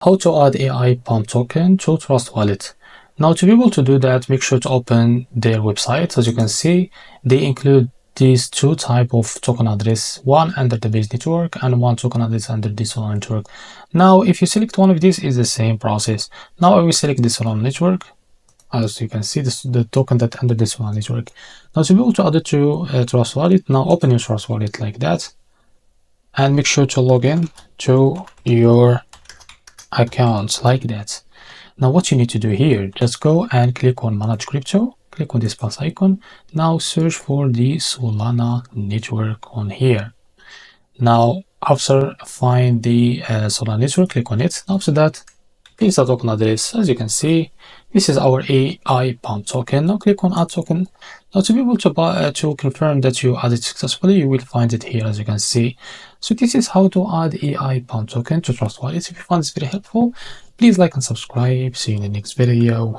How to add AI pump token to Trust Wallet. Now, to be able to do that, make sure to open their website. As you can see, they include these two type of token address, one under the base network and one token address under the Solana network. Now, if you select one of these, is the same process. Now I will select the Solana network. As you can see, this the token that under the Solana network. Now, to be able to add it to Trust Wallet, now open your Trust Wallet like that, and make sure to log in to your accounts like that. Now what you need to do here, just go and click on manage crypto, click on this plus icon. Now search for the Solana network on here. Now after find the Solana network, click on it. After that, paste the token address. As you can see, this is our AI pump token. Now click on add token. Now to be able to confirm that you added successfully, you will find it here as you can see. So this is how to add AI pump token to Trust Wallet. If you found this very helpful, please like and subscribe. See you in the next video.